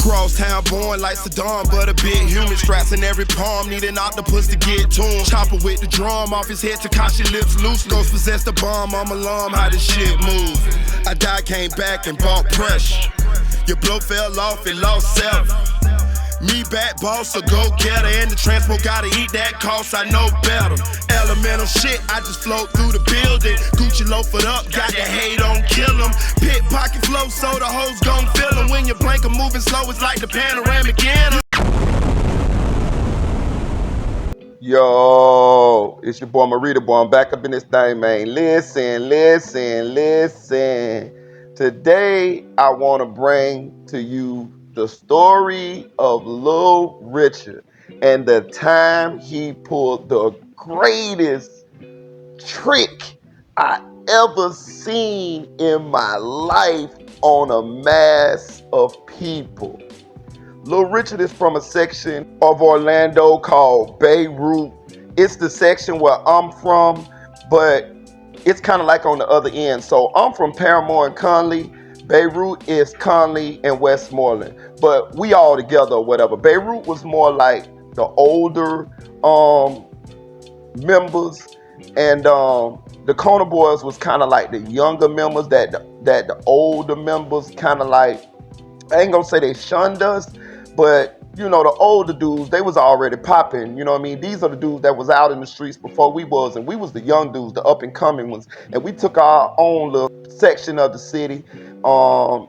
Crosstown born like Saddam, but a bit human. Straps in every palm, need an octopus to get to him. Chopper with the drum, off his head, Takashi lips loose. Ghost possess the bomb, I'm alarm, how this shit move. I died, came back and bought pressure. Your blow fell off, it lost self. Me back boss, a go-getter, and the transport gotta eat that cost, I know better. Elemental shit, I just float through the building. Gucci loafed up, got the hate on kill 'em. Pit pocket flow, so the hoes gon' fill 'em. When you blink 'em moving slow, it's like the panoramic in 'em. Yo, it's your boy Marita Boy. I'm back up in this thing, man. Listen. Today, I want to bring to you the story of Lil Richard and the time he pulled the greatest trick I ever seen in my life on a mass of people. Lil Richard is from a section of Orlando called Beirut. It's the section where I'm from, but it's kind of like on the other end. So I'm from Paramore and Conley. Beirut is Conley and Westmoreland, but we all together or whatever. Beirut was more like the older members, and the Kona Boys was kind of like the younger members that the older members kind of like, I ain't gonna say they shunned us, but you know, the older dudes, they was already popping, you know what I mean? These are the dudes that was out in the streets before we was, and we was the young dudes, the up and coming ones, and we took our own little section of the city,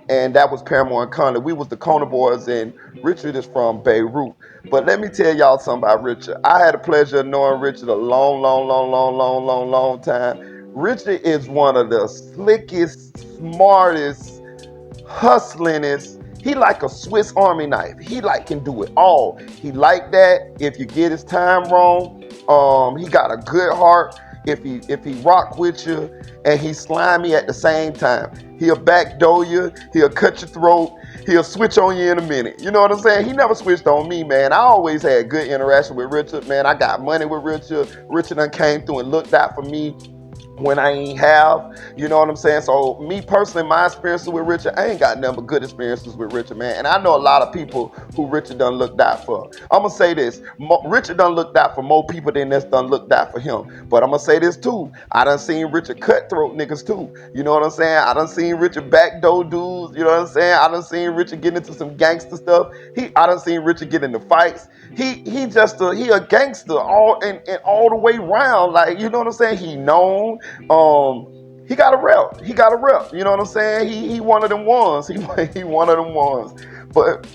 and that was Paramore and Conley. We was the Kona Boys, and Richard is from Beirut. But let me tell y'all something about Richard. I had the pleasure of knowing Richard a long time. Richard is one of the slickest, smartest, hustlingest. He like a Swiss Army knife. He like can do it all. He like that. If you get his time wrong, he got a good heart. If he rock with you, and he's slimy at the same time. He'll backdoor you. He'll cut your throat. He'll switch on you in a minute. You know what I'm saying? He never switched on me, man. I always had good interaction with Richard, man. I got money with Richard. Richard done came through and looked out for me when I ain't have, you know what I'm saying? So me personally, my experiences with Richard, I ain't got nothing but good experiences with Richard, man. And I know a lot of people who Richard done looked out for. I'm gonna say this, Richard done looked out for more people than that's done looked out for him. But I'm gonna say this too, I done seen Richard cutthroat niggas too. You know what I'm saying? I done seen Richard backdoor dudes, you know what I'm saying? I done seen Richard get into some gangster stuff. I done seen Richard get into fights. He a gangster all the way round. Like, you know what I'm saying? He known. He got a rep. You know what I'm saying? He one of them ones. He one of them ones. But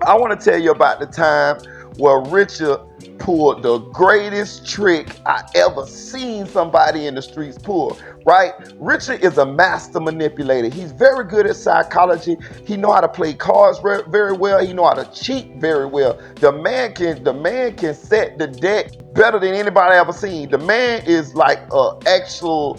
I want to tell you about the time where Richard pulled the greatest trick I ever seen somebody in the streets pull, right? Richard is a master manipulator. He's very good at psychology. He know how to play cards very well. He know how to cheat very well. The man can set the deck better than anybody ever seen. The man is like an actual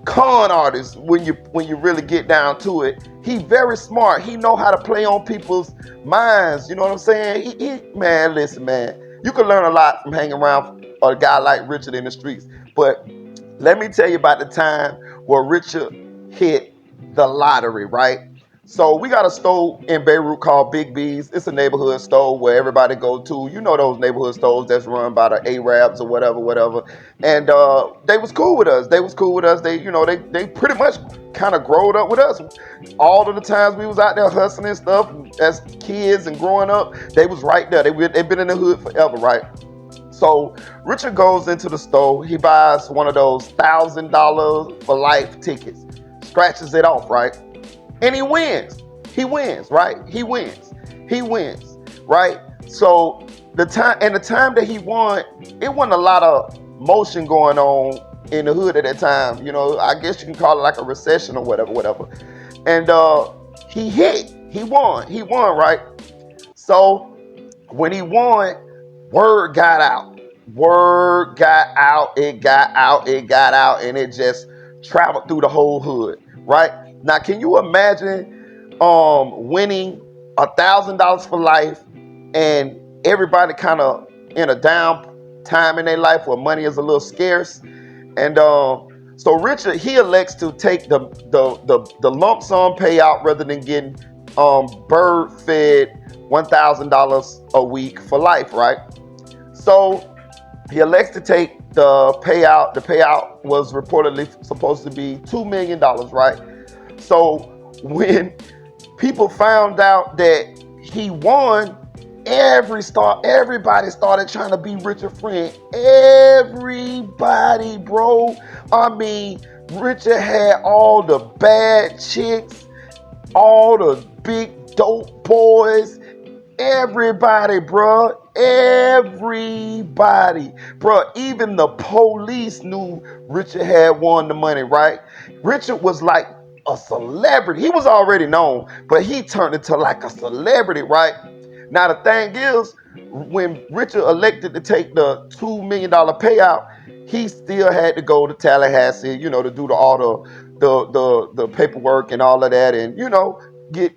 con artist when you really get down to it. He's very smart. He know how to play on people's minds. You know what I'm saying? Man, listen, man. You can learn a lot from hanging around a guy like Richard in the streets. But let me tell you about the time where Richard hit the lottery, right? So we got a store in Beirut called Big B's. It's a neighborhood store where everybody go to. You know those neighborhood stores that's run by the Arabs or whatever. And they was cool with us. They pretty much kind of growed up with us. All of the times we was out there hustling and stuff as kids and growing up, they was right there. They been in the hood forever, right? So Richard goes into the store. He buys one of those $1,000 for life tickets, scratches it off, right? And he wins, right? He wins, right? So the time that he won, it wasn't a lot of motion going on in the hood at that time. You know, I guess you can call it like a recession or whatever. And he won, right? So when he won, word got out, it got out, and it just traveled through the whole hood, right? Now, can you imagine winning $1,000 for life and everybody kind of in a down time in their life where money is a little scarce? And so Richard, he elects to take the lump sum payout rather than getting bird fed $1,000 a week for life, right? So he elects to take the payout. The payout was reportedly supposed to be $2 million, right? So when people found out that he won, everybody started trying to be Richard friend. Everybody, bro. I mean, Richard had all the bad chicks, all the big dope boys, everybody, bro. Everybody, bro. Even the police knew Richard had won the money, right? Richard was like a celebrity. He was already known, but he turned into like a celebrity, right? Now the thing is, when Richard elected to take the $2 million payout, he still had to go to Tallahassee, to do all the paperwork and all of that, and get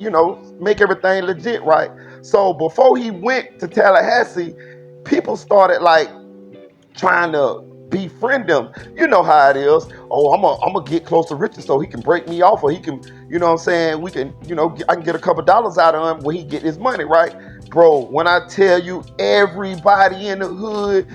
make everything legit, right? So before he went to Tallahassee, people started like trying to befriend him. You know how it is. Oh, I'm gonna get close to Richard so he can break me off, or he can, you know what I'm saying, we can, I can get a couple dollars out of him when he get his money, right? Bro, when I tell you, everybody in the hood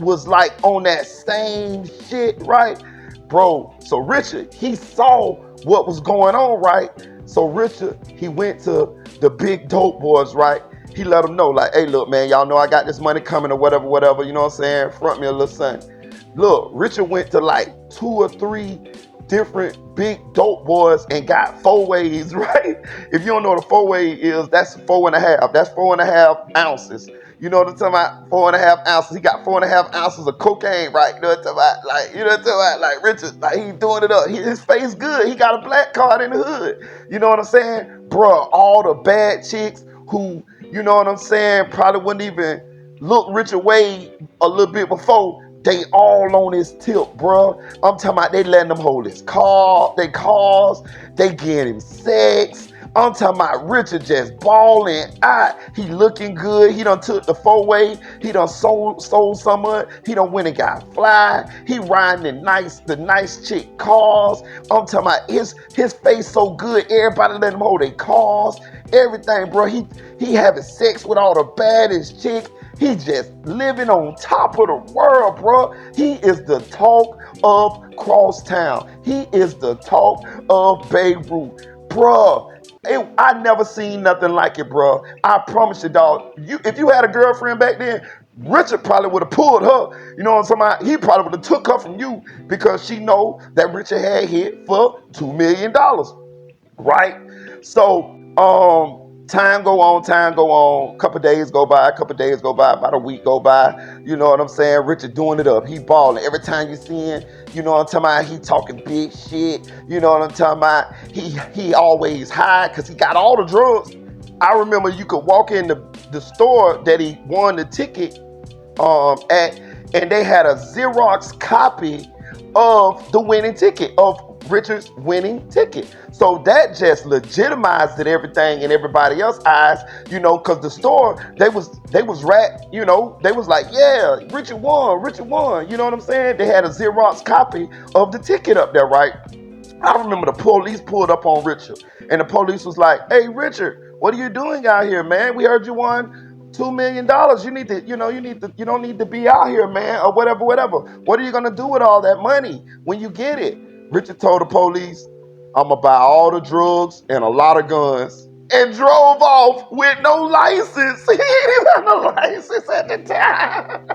was like on that same shit, right? Bro, so Richard, he saw what was going on, right? So Richard, he went to the big dope boys, right? He let them know, like, hey, look, man, y'all know I got this money coming or whatever, you know what I'm saying? Front me a little something. Look, Richard went to like 2 or 3 different big dope boys and got 4-ways, right? If you don't know what a 4-way is, that's 4.5. That's 4.5 ounces. You know what I'm talking about? 4.5 ounces. He got 4.5 ounces of cocaine, right? You know what I'm talking about? Like, you know what I'm talking about? Like Richard, like he's doing it up. His face good. He got a black card in the hood. You know what I'm saying? Bruh, all the bad chicks who, you know what I'm saying, probably wouldn't even look Richard Wade a little bit before, they all on his tip, bro. I'm talking about they letting them hold his car, they cars, they getting him sex. I'm talking about Richard just balling out. He looking good. He done took the 4-way. He done sold some of it. He done went and got fly. He riding the nice chick cars. I'm talking about his face so good. Everybody let him hold their cars. Everything, bro. He having sex with all the baddest chicks. He just living on top of the world, bro. He is the talk of Crosstown. He is the talk of Beirut, bro. I never seen nothing like it, bro. I promise you, dog. If you had a girlfriend back then, Richard probably would have pulled her. You know what I'm talking about? He probably would have took her from you because she know that Richard had hit for $2 million, right? So, time go on. A couple days go by, about a week go by. You know what I'm saying? Richard doing it up. He balling. Every time you see him, you know what I'm talking about? He talking big shit. You know what I'm talking about? He always high because he got all the drugs. I remember you could walk in the store that he won the ticket at, and they had a Xerox copy of the winning ticket, of Richard's winning ticket. So that just legitimized it, everything in everybody else's eyes, because the store, they was they was like, yeah, Richard won, you know what I'm saying? They had a Xerox copy of the ticket up there, right? I remember the police pulled up on Richard, and the police was like, hey, Richard, what are you doing out here, man? We heard you won $2 million. You don't need to be out here, man, or whatever. What are you gonna do with all that money when you get it? Richard told the police, I'm gonna buy all the drugs and a lot of guns, and drove off with no license. He didn't even have no license at the time.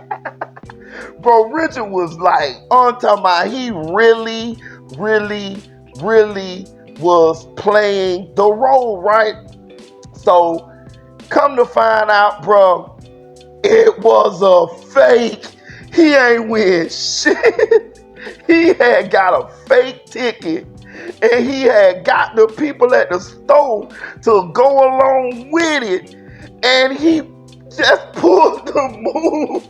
Bro, Richard was like, I'm talking about, he really, really, really was playing the role, right? So, come to find out, bro, it was a fake. He ain't win shit. He had got a fake ticket, and he had got the people at the store to go along with it, and he just pulled the move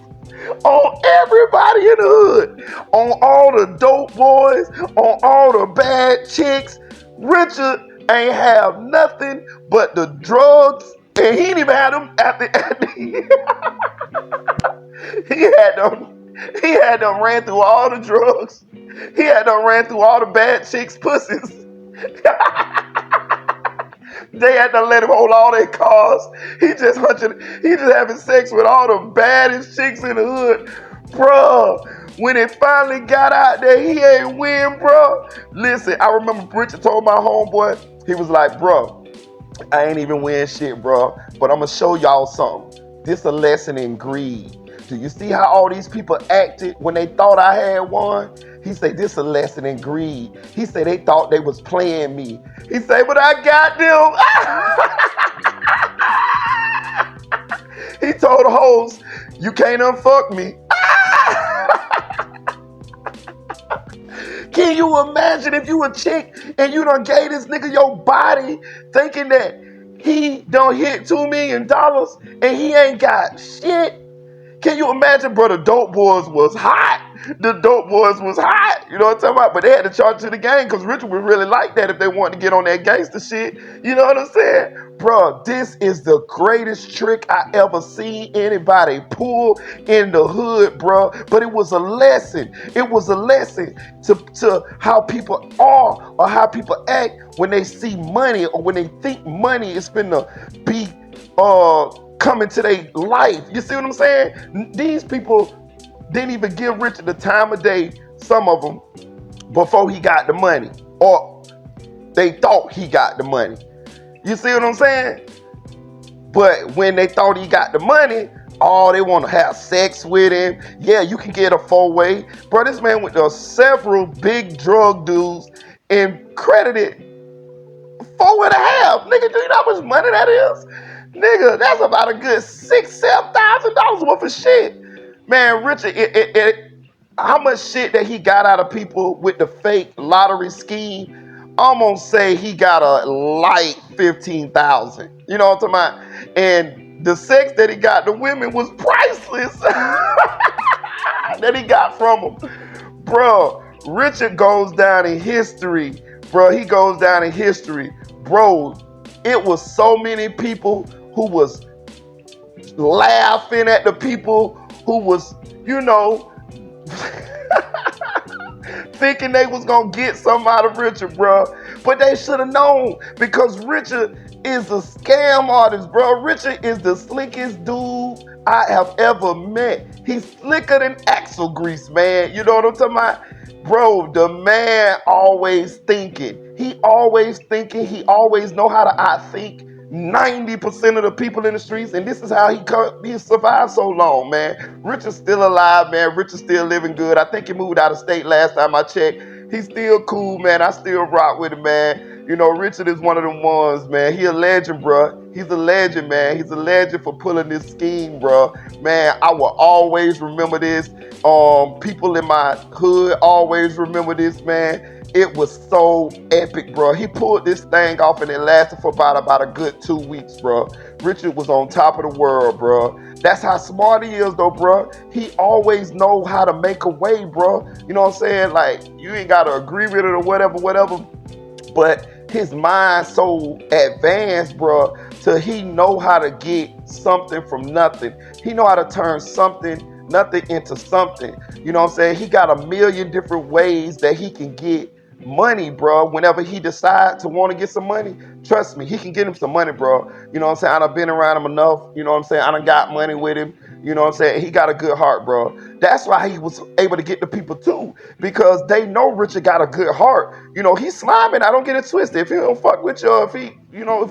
on everybody in the hood, on all the dope boys, on all the bad chicks. Richard ain't have nothing but the drugs, and he didn't even have them at the he had them ran through all the drugs. He had them ran through all the bad chicks' pussies. They had to let him hold all their cars. He just having sex with all the baddest chicks in the hood. Bruh, when it finally got out there, he ain't win, bruh. Listen, I remember Richard told my homeboy, he was like, bruh, I ain't even win shit, bro. But I'm going to show y'all something. This a lesson in greed. Do you see how all these people acted when they thought I had won? He said, this a lesson in greed. He said, they thought they was playing me. He said, but I got them. He told the host, you can't unfuck me. Can you imagine if you a chick and you done gave this nigga your body thinking that he done hit $2 million and he ain't got shit? Can you imagine, bro? The Dope Boys was hot. The Dope Boys was hot. You know what I'm talking about? But they had to charge to the game because Richard would really like that if they wanted to get on that gangster shit. You know what I'm saying? Bro, this is the greatest trick I ever seen anybody pull in the hood, bro. But it was a lesson. It was a lesson to how people are or how people act when they see money or when they think money is finna be coming to their life. You see what I'm saying? These people didn't even give Richard the time of day, some of them, before he got the money. Or they thought he got the money. You see what I'm saying? But when they thought he got the money, they want to have sex with him. Yeah, you can get a 4-way. Bro, this man went to several big drug dudes and credited 4.5. Nigga, do you know how much money that is? Nigga, that's about a good $6,000-$7,000 worth of shit. Man, Richard, how much shit that he got out of people with the fake lottery scheme? I'm gonna say he got a light 15,000. You know what I'm talking about? And the sex that he got, the women was priceless. That he got from them. Bro, Richard goes down in history. Bro, he goes down in history. Bro, it was so many people who was laughing at the people who was, thinking they was gonna get something out of Richard, bro. But they should have known because Richard is a scam artist, bro. Richard is the slickest dude I have ever met. He's slicker than axle grease, man. You know what I'm talking about? Bro, the man always thinking. He always thinking. He always know how to outthink 90% of the people in the streets, and this is how he survived so long, man. Richard's still alive, man. Richard's still living good. I think he moved out of state last time I checked. He's still cool, man. I still rock with him, man. You know, Richard is one of them ones, man. He a legend, bro. He's a legend, man. He's a legend for pulling this scheme, bro. Man, I will always remember this. People in my hood always remember this, man. It was so epic, bro. He pulled this thing off and it lasted for about a good 2 weeks, bro. Richard was on top of the world, bro. That's how smart he is, though, bro. He always know how to make a way, bro. You know what I'm saying? Like, you ain't got to agree with it or whatever. But his mind so advanced, bro, till he know how to get something from nothing. He know how to turn nothing into something. You know what I'm saying? He got a million different ways that he can get money, bro. Whenever he decides to want to get some money, trust me, he can get him some money, bro. You know what I'm saying? I done been around him enough. You know what I'm saying? I done got money with him. You know what I'm saying? He got a good heart, bro. That's why he was able to get the people too, because they know Richard got a good heart. You know, he's sliming. I don't get it twisted. If he don't fuck with you, if he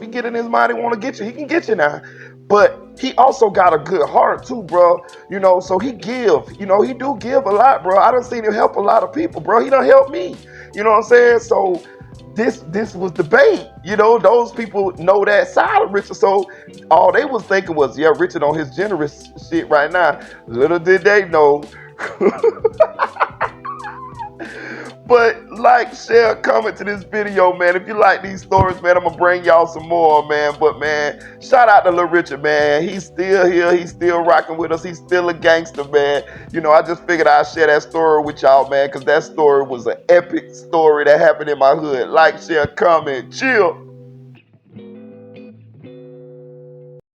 get in his mind, he want to get you, he can get you now. But he also got a good heart too, bro. You know, so he give. You know, he do give a lot, bro. I done seen him help a lot of people, bro. He done helped me. You know what I'm saying? So this was debate. You know, those people know that side of Richard. So all they was thinking was, yeah, Richard on his generous shit right now. Little did they know. But like, share, comment to this video, man. If you like these stories, man, I'm going to bring y'all some more, man. But, man, shout out to Lil Richard, man. He's still here. He's still rocking with us. He's still a gangster, man. You know, I just figured I'd share that story with y'all, man, because that story was an epic story that happened in my hood. Like, share, comment, chill.